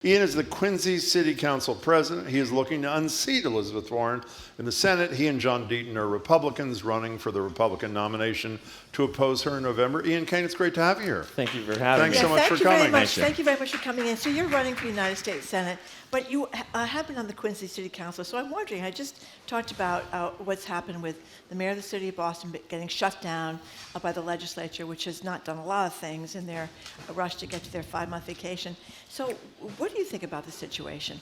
Ian is the Quincy City Council president. He is looking to unseat Elizabeth Warren in the Senate. He and John Deaton are Republicans running for the Republican nomination to oppose her in November. Ian Cain, it's great to have you here. Thank you for having me. Thanks so much for coming. Thank you very much for coming in. So you're running for the United States Senate, but you have been on the Quincy City Council. So I'm wondering, I just talked about what's happened with the mayor of the city of Boston getting shut down by the legislature, which has not done a lot of things in their rush to get to their 5-month vacation. So what do you think about the situation?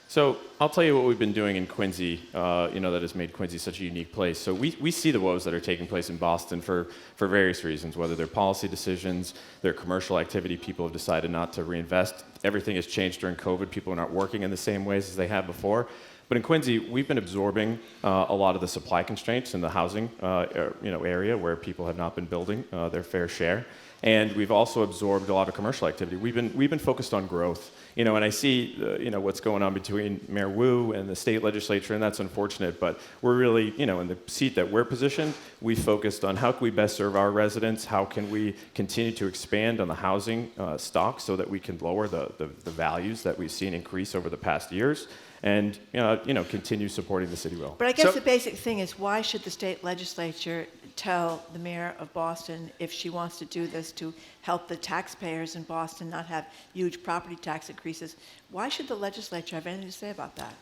So I'll tell you what we've been doing in Quincy, that has made Quincy such a unique place. So we see the woes that are taking place in Boston for various reasons, whether they're policy decisions, their commercial activity, people have decided not to reinvest. Everything has changed during COVID. People are not working in the same ways as they had before. But in Quincy, we've been absorbing a lot of the supply constraints in the housing area where people have not been building their fair share. And we've also absorbed a lot of commercial activity. We've been focused on growth. And I see, what's going on between Mayor Wu and the state legislature, and that's unfortunate. But we're really, in the seat that we're positioned, we focused on how can we best serve our residents, how can we continue to expand on the housing stock so that we can lower the values that we've seen increase over the past years, and continue supporting the city well. But I guess the basic thing is, why should the state legislature tell the mayor of Boston, if she wants to do this to help the taxpayers in Boston not have huge property tax increases, why should the legislature have anything to say about that?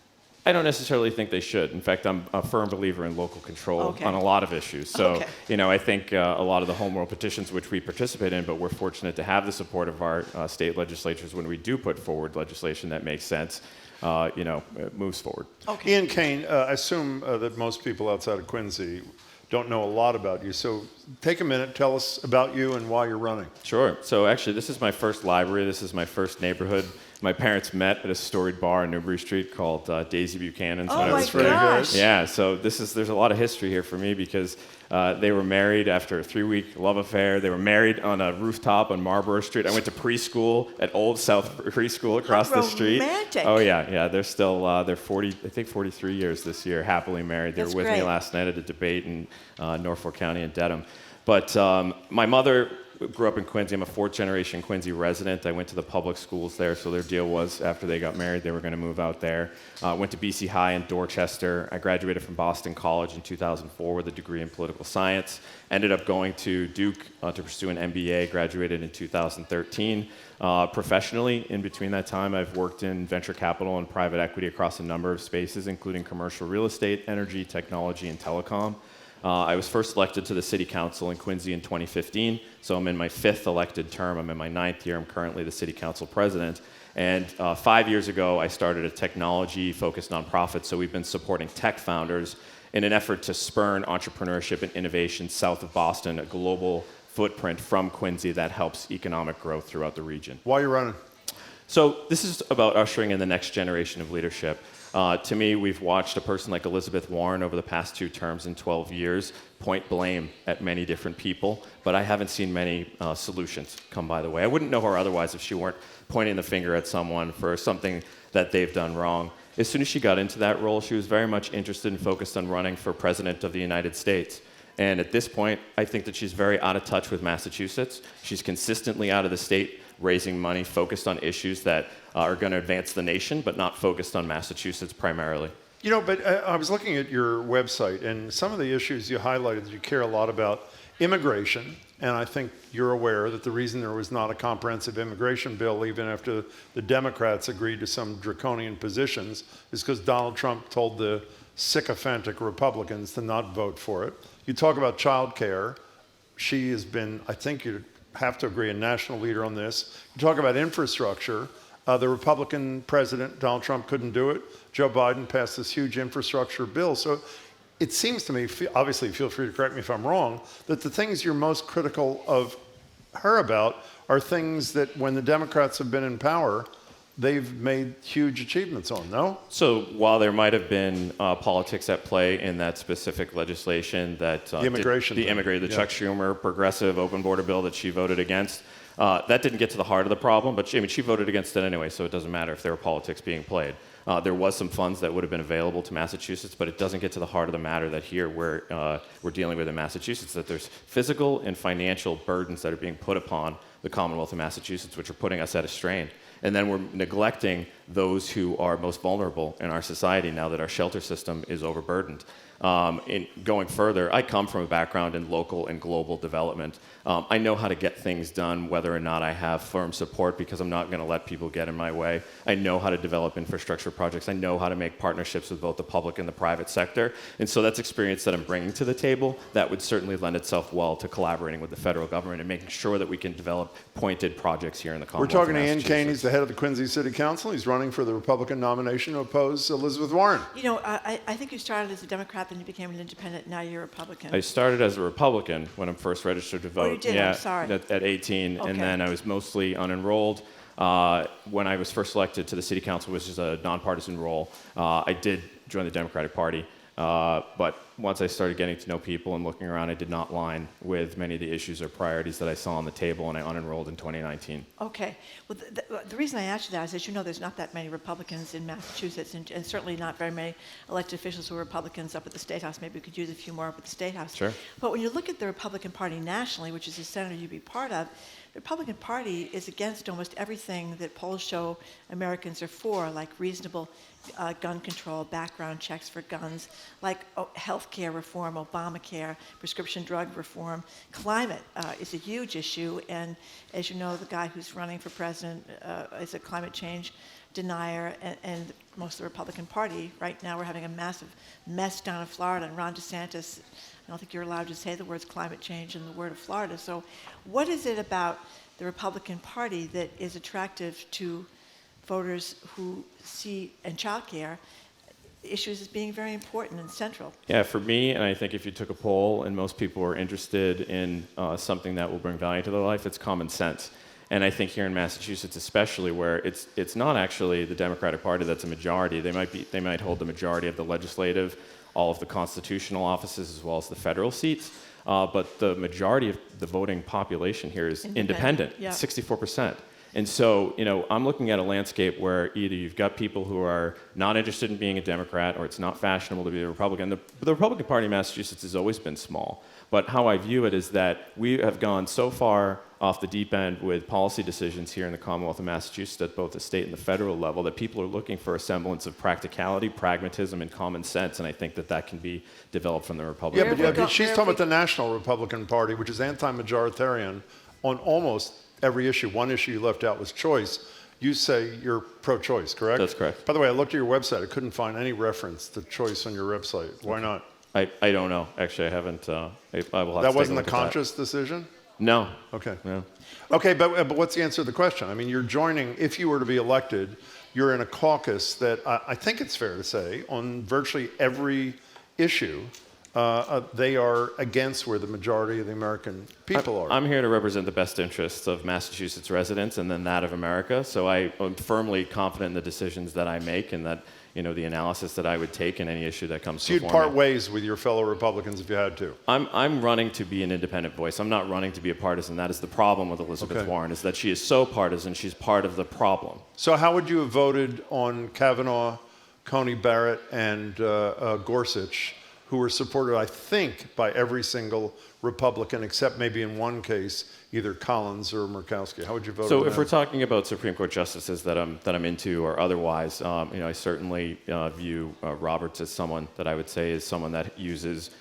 I don't necessarily think they should. In fact, I'm a firm believer in local control on a lot of issues. So, I think a lot of the home rule petitions which we participate in, but we're fortunate to have the support of our state legislatures when we do put forward legislation that makes sense, it moves forward. Okay. Ian Cain, I assume that most people outside of Quincy don't know a lot about you. So take a minute, tell us about you and why you're running. Sure. So actually, this is my first library. This is my first neighborhood. My parents met at a storied bar on Newbury Street called Daisy Buchanan's when I was very good. Yeah, so there's a lot of history here for me because they were married after a 3-week love affair. They were married on a rooftop on Margery Street. I went to preschool at Old South Preschool across the street. Romantic. Oh yeah. They're still they're 43 years this year, happily married. They were with me last night at a debate in Norfolk County and Dedham. But my mother grew up in Quincy. I'm a 4th-generation Quincy resident. I went to the public schools there, so their deal was after they got married, they were going to move out there. Went to BC High in Dorchester. I graduated from Boston College in 2004 with a degree in political science. Ended up going to Duke to pursue an MBA. Graduated in 2013. Professionally, in between that time, I've worked in venture capital and private equity across a number of spaces, including commercial real estate, energy, technology, and telecom. I was first elected to the city council in Quincy in 2015, so I'm in my 5th elected term. I'm in my 9th year. I'm currently the city council president. And 5 years ago, I started a technology-focused nonprofit, so we've been supporting tech founders in an effort to spurn entrepreneurship and innovation south of Boston, a global footprint from Quincy that helps economic growth throughout the region. Why are you running? So this is about ushering in the next generation of leadership. To me, we've watched a person like Elizabeth Warren over the past 2 terms in 12 years point blame at many different people, but I haven't seen many solutions come by the way. I wouldn't know her otherwise if she weren't pointing the finger at someone for something that they've done wrong. As soon as she got into that role, she was very much interested and focused on running for president of the United States. And at this point, I think that she's very out of touch with Massachusetts. She's consistently out of the state, raising money, focused on issues that are going to advance the nation, but not focused on Massachusetts primarily. But I was looking at your website, and some of the issues you highlighted, you care a lot about immigration, and I think you're aware that the reason there was not a comprehensive immigration bill, even after the Democrats agreed to some draconian positions, is because Donald Trump told the sycophantic Republicans to not vote for it. You talk about child care. She has been, I think you'd have to agree, a national leader on this. You talk about infrastructure. The Republican president, Donald Trump, couldn't do it. Joe Biden passed this huge infrastructure bill. So it seems to me, obviously feel free to correct me if I'm wrong, that the things you're most critical of her about are things that when the Democrats have been in power, they've made huge achievements on, no? So while there might have been politics at play in that specific legislation, that the immigration, Chuck Schumer progressive open border bill that she voted against, that didn't get to the heart of the problem, but she voted against it anyway, so it doesn't matter if there were politics being played. There was some funds that would have been available to Massachusetts, but it doesn't get to the heart of the matter that here we're dealing with in Massachusetts, that there's physical and financial burdens that are being put upon the Commonwealth of Massachusetts, which are putting us at a strain. And then we're neglecting those who are most vulnerable in our society now that our shelter system is overburdened. In going further, I come from a background in local and global development. I know how to get things done, whether or not I have firm support, because I'm not going to let people get in my way. I know how to develop infrastructure projects. I know how to make partnerships with both the public and the private sector. And so that's experience that I'm bringing to the table that would certainly lend itself well to collaborating with the federal government and making sure that we can develop pointed projects here in the Commonwealth. We're talking of to Ian Cain. Massachusetts. He's the head of the Quincy City Council. He's running for the Republican nomination to oppose Elizabeth Warren. You know, I think you started as a Democrat, then you became an independent, now you're a Republican. I started as a Republican when I'm first registered to vote. Oh, you did? Yeah, I'm sorry. At 18, Okay. and then I was mostly unenrolled. When I was first elected to the city council, which is a nonpartisan role, I did join the Democratic Party. But once I started getting to know people and looking around, I did not line with many of the issues or priorities that I saw on the table, and I unenrolled in 2019. Okay. Well, the reason I asked you that is that you know there's not that many Republicans in Massachusetts, and certainly not very many elected officials who are Republicans up at the State House. Maybe we could use a few more up at the State House. Sure. But when you look at the Republican Party nationally, which is the senator you'd be part of, the Republican Party is against almost everything that polls show Americans are for, like reasonable gun control, background checks for guns, like health care reform, Obamacare, prescription drug reform. Climate is a huge issue, and as you know, the guy who's running for president is a climate change denier, and most of the Republican Party. Right now we're having a massive mess down in Florida, and Ron DeSantis, I don't think you're allowed to say the words climate change in the word of Florida. So what is it about the Republican Party that is attractive to voters who see in childcare issues as being very important and central? Yeah, for me, and I think if you took a poll and most people are interested in something that will bring value to their life, it's common sense. And I think here in Massachusetts especially, where it's not actually the Democratic Party that's a majority. They might hold the majority of the legislative, all of the constitutional offices, as well as the federal seats. But the majority of the voting population here is independent, yeah. 64%. And so, you know, I'm looking at a landscape where either you've got people who are not interested in being a Democrat, or it's not fashionable to be a Republican. The Republican Party in Massachusetts has always been small. But how I view it is that we have gone so far off the deep end with policy decisions here in the Commonwealth of Massachusetts at both the state and the federal level that people are looking for a semblance of practicality, pragmatism, and common sense. And I think that can be developed from the Republican Yeah, Party. but she's talking about the National Republican Party, which is anti-majoritarian on almost every issue. One issue you left out was choice. You say you're pro-choice, correct? That's correct. By the way, I looked at your website. I couldn't find any reference to choice on your website. Why not? I don't know. Actually, I haven't. I will have That to take wasn't a a look at conscious decision? that. No. Okay. No. Okay, but what's the answer to the question? I mean, you're joining, if you were to be elected, you're in a caucus that I think it's fair to say, on virtually every issue, they are against where the majority of the American people are. I'm here to represent the best interests of Massachusetts residents and then that of America. So I am firmly confident in the decisions that I make and that, you know, the analysis that I would take in any issue that comes So you'd before part me. ways with your fellow Republicans if you had to. I'm running to be an independent voice. I'm not running to be a partisan. That is the problem with Elizabeth Okay. Warren, is that she is so partisan. She's part of the problem. So how would you have voted on Kavanaugh, Coney Barrett, and Gorsuch, who were supported, I think, by every single Republican, except maybe in one case, either Collins or Murkowski? How would you vote So on if that? we're talking about Supreme Court justices that I'm into or otherwise, you know, I certainly view Roberts as someone that I would say is someone that uses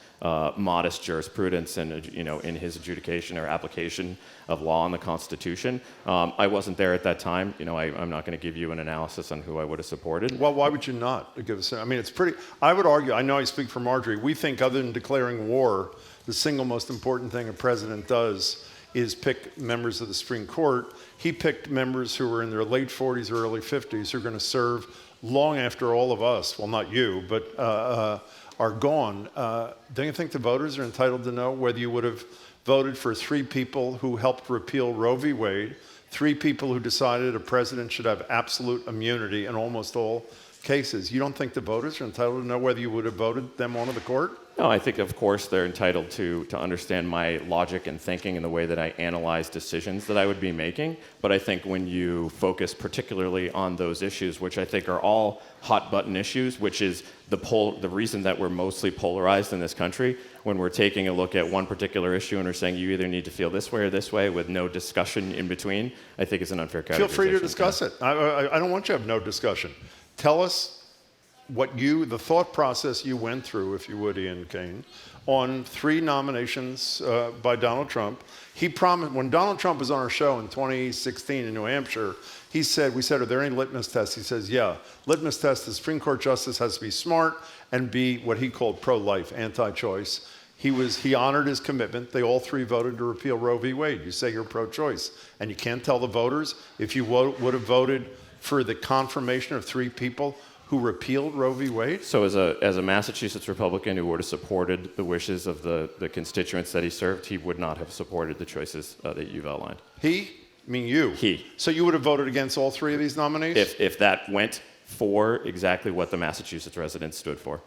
modest jurisprudence and, you know, in his adjudication or application of law and the Constitution. I wasn't there at that time. You know, I'm not going to give you an analysis on who I would have supported. Well, why would you not give us? I mean, it's pretty. I would argue. I know I speak for Margery. We think, other than declaring war, the single most important thing a president does is pick members of the Supreme Court. He picked members who were in their late 40s or early 50s who are going to serve long after all of us. Well, not you, but are gone. Don't you think the voters are entitled to know whether you would have voted for three people who helped repeal Roe v. Wade, three people who decided a president should have absolute immunity in almost all cases? You don't think the voters are entitled to know whether you would have voted them onto the court? No, I think, of course, they're entitled to understand my logic and thinking and the way that I analyze decisions that I would be making. But I think when you focus particularly on those issues, which I think are all hot-button issues, which is the reason that we're mostly polarized in this country, when we're taking a look at one particular issue and we're saying you either need to feel this way or this way with no discussion in between, I think is an unfair categorization. Feel free to discuss it. I don't want you to have no discussion. Tell us the thought process you went through, if you would, Ian Cain, on 3 nominations by Donald Trump. He promised, when Donald Trump was on our show in 2016 in New Hampshire, we said, are there any litmus tests? He says, yeah, litmus test, the Supreme Court justice has to be smart and be what he called pro-life, anti-choice. He honored his commitment. They all 3 voted to repeal Roe v. Wade. You say you're pro-choice, and you can't tell the voters if you would have voted for the confirmation of 3 people who repealed Roe v. Wade? So as a Massachusetts Republican who would have supported the wishes of the constituents that he served, he would not have supported the choices that you've outlined. He? I mean you. He. So you would have voted against all 3 of these nominees? If that went for exactly what the Massachusetts residents stood for.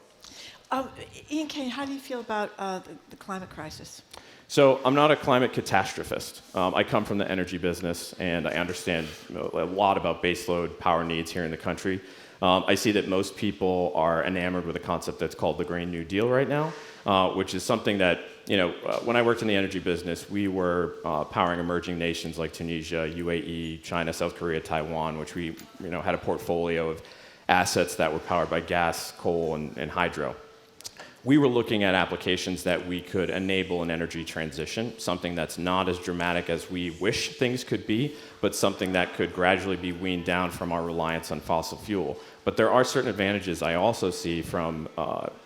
Ian Cain, how do you feel about the climate crisis? So I'm not a climate catastrophist. I come from the energy business, and I understand a lot about baseload power needs here in the country. I see that most people are enamored with a concept that's called the Green New Deal right now, which is something that, when I worked in the energy business, we were powering emerging nations like Tunisia, UAE, China, South Korea, Taiwan, which we had a portfolio of assets that were powered by gas, coal, and hydro. We were looking at applications that we could enable an energy transition, something that's not as dramatic as we wish things could be, but something that could gradually be weaned down from our reliance on fossil fuel. But there are certain advantages I also see from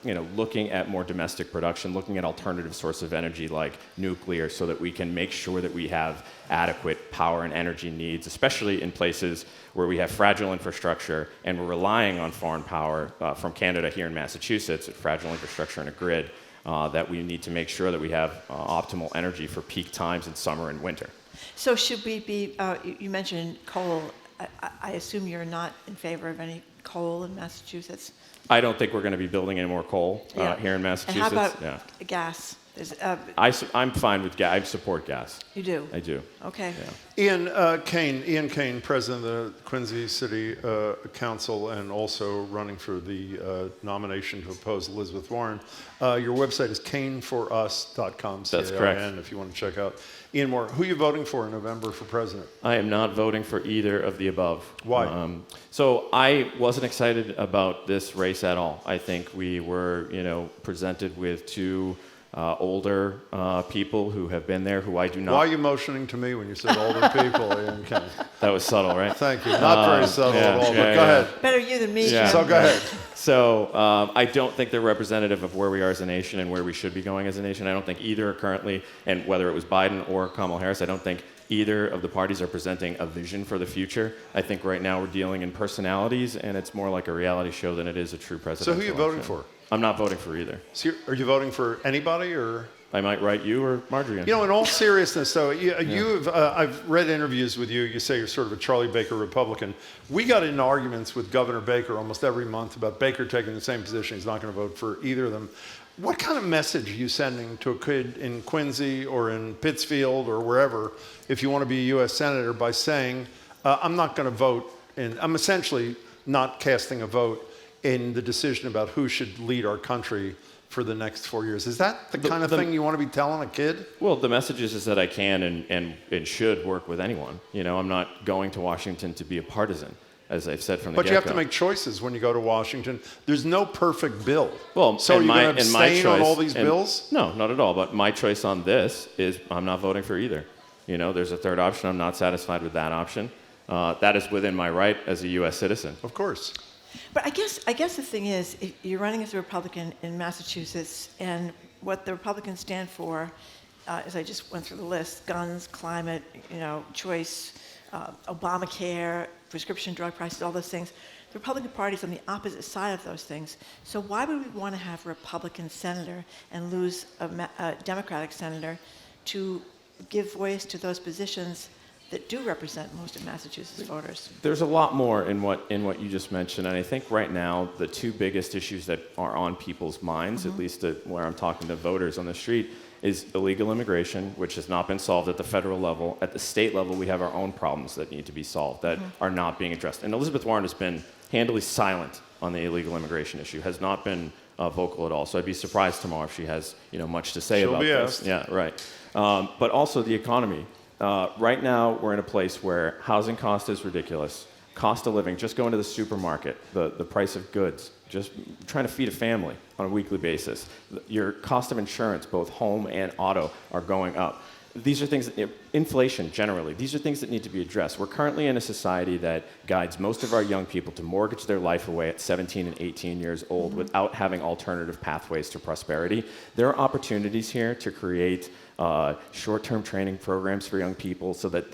looking at more domestic production, looking at alternative sources of energy like nuclear, so that we can make sure that we have adequate power and energy needs, especially in places where we have fragile infrastructure and we're relying on foreign power from Canada here in Massachusetts, fragile infrastructure and a grid, that we need to make sure that we have optimal energy for peak times in summer and winter. So should we be, you mentioned coal. I assume you're not in favor of any coal in Massachusetts? I don't think we're going to be building any more coal here in Massachusetts. And how about gas? I'm fine with gas. I support gas. You do? I do. Okay. Yeah. Ian Cain, president of the Quincy City Council and also running for the nomination to oppose Elizabeth Warren. Your website is cainforus.com. That's correct. If you want to check out Ian Moore. Who are you voting for in November for president? I am not voting for either of the above. Why? So I wasn't excited about this race at all. I think we were, presented with 2 older people who have been there, who I do not. Why are you motioning to me when you said older people, Ian Cain? That was subtle, right? Thank you. Not very subtle at all, but go ahead. Better you than me. Yeah. So go ahead. So I don't think they're representative of where we are as a nation and where we should be going as a nation. I don't think either are currently, and whether it was Biden or Kamala Harris, I don't think either of the parties are presenting a vision for the future. I think right now we're dealing in personalities, and it's more like a reality show than it is a true presidential So who are you voting election. for? I'm not voting for either. So are you voting for anybody, or? I might write you or Margery. In all seriousness, though, I've read interviews with you. You say you're sort of a Charlie Baker Republican. We got into arguments with Governor Baker almost every month about Baker taking the same position. He's not going to vote for either of them. What kind of message are you sending to a kid in Quincy or in Pittsfield or wherever, if you want to be a U.S. Senator, by saying, I'm not going to vote, and I'm essentially not casting a vote in the decision about who should lead our country for the next 4 years? Is that the kind of thing you want to be telling a kid? Well, the message is that I can and should work with anyone. I'm not going to Washington to be a partisan, as I've said from the get-go. But you have to make choices when you go to Washington. There's no perfect bill. Well, so are you going to abstain on all these bills? No, not at all. But my choice on this is I'm not voting for either. There's a third option. I'm not satisfied with that option. That is within my right as a U.S. citizen. Of course. But I guess the thing is, if you're running as a Republican in Massachusetts, and what the Republicans stand for, as I just went through the list, guns, climate, choice, Obamacare, prescription drug prices, all those things. The Republican Party is on the opposite side of those things. So why would we want to have a Republican senator and lose a Democratic senator to give voice to those positions that do represent most of Massachusetts voters. There's a lot more in what you just mentioned, and I think right now the two biggest issues that are on people's minds, at least where I'm talking to voters on the street, is illegal immigration, which has not been solved at the federal level. At the state level, we have our own problems that need to be solved that are not being addressed. And Elizabeth Warren has been handily silent on the illegal immigration issue, has not been vocal at all. So I'd be surprised tomorrow if she has much to say about this. Asked. Yeah, right. But also the economy. Right now, we're in a place where housing cost is ridiculous. Cost of living, just going to the supermarket, the price of goods, just trying to feed a family on a weekly basis. Your cost of insurance, both home and auto, are going up. These are things, inflation generally, these are things that need to be addressed. We're currently in a society that guides most of our young people to mortgage their life away at 17 and 18 years old without having alternative pathways to prosperity. There are opportunities here to create short-term training programs for young people so that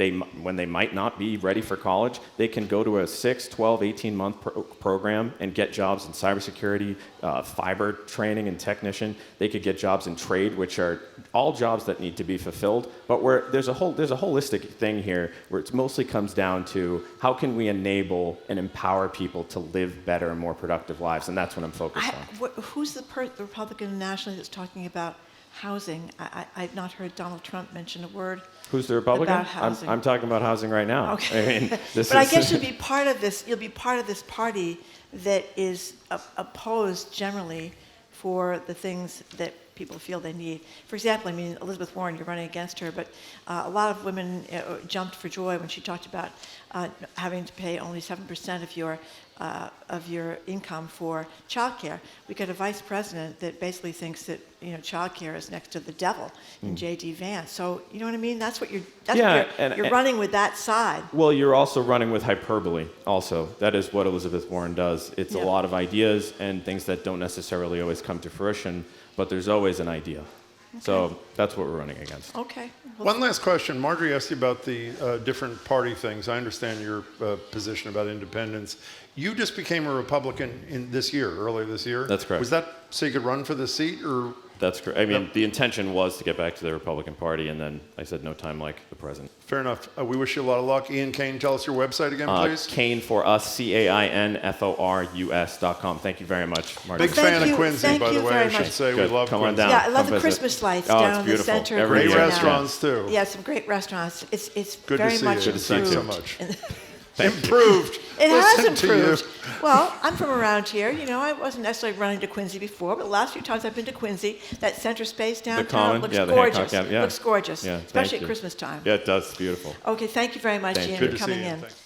when they might not be ready for college, they can go to a 6, 12, 18-month program and get jobs in cybersecurity, fiber training and technician. They could get jobs in trade, which are all jobs that need to be fulfilled. But there's a holistic thing here where it mostly comes down to how can we enable and empower people to live better and more productive lives, and that's what I'm focused on. Who's the Republican nationally that's talking about housing? I've not heard Donald Trump mention a word. Who's the Republican? About housing. I'm talking about housing right now. Okay. I mean, but I guess you'll be part of this. You'll be part of this party that is opposed generally for the things that people feel they need. For example, I mean, Elizabeth Warren, you're running against her, but a lot of women jumped for joy when she talked about having to pay only 7% of your income for childcare. We got a vice president that basically thinks that childcare is next to the devil in J.D. Vance. So you know what I mean? That's what you're running with that side. Well, you're also running with hyperbole. Also, that is what Elizabeth Warren does. It's a lot of ideas and things that don't necessarily always come to fruition, but there's always an idea. Okay. So that's what we're running against. Okay. Well, one last question. Margery asked you about the different party things. I understand your position about independence. You just became a Republican earlier this year. That's correct. Was that so you could run for the seat, or? That's correct. I mean, the intention was to get back to the Republican Party, and then I said no time like the present. Fair enough. We wish you a lot of luck. Ian Cain, tell us your website again, please. Cain for us, CAINFORUS.com. Thank you very much, Margery. Big fan of Quincy, by the way, I should say. Good. We love Come on Quincy. down. Yeah, I love Come the visit. Christmas lights Oh, down it's in the beautiful. center. Every Great year. restaurants, too. Yeah, some great restaurants. It's Good very to see much you. improved. Thanks so much. Thank Improved. It has Listen to you. improved. Well, I'm from around here. I wasn't necessarily running to Quincy before, but the last few times I've been to Quincy, that center space downtown Common? looks Yeah, the gorgeous. Hancock, yeah. Looks gorgeous, Yeah, especially thank at you. Christmas time. Yeah, it does. It's beautiful. Okay, thank you very much, Thank Ian, you. for Good to see coming you. in. Thanks.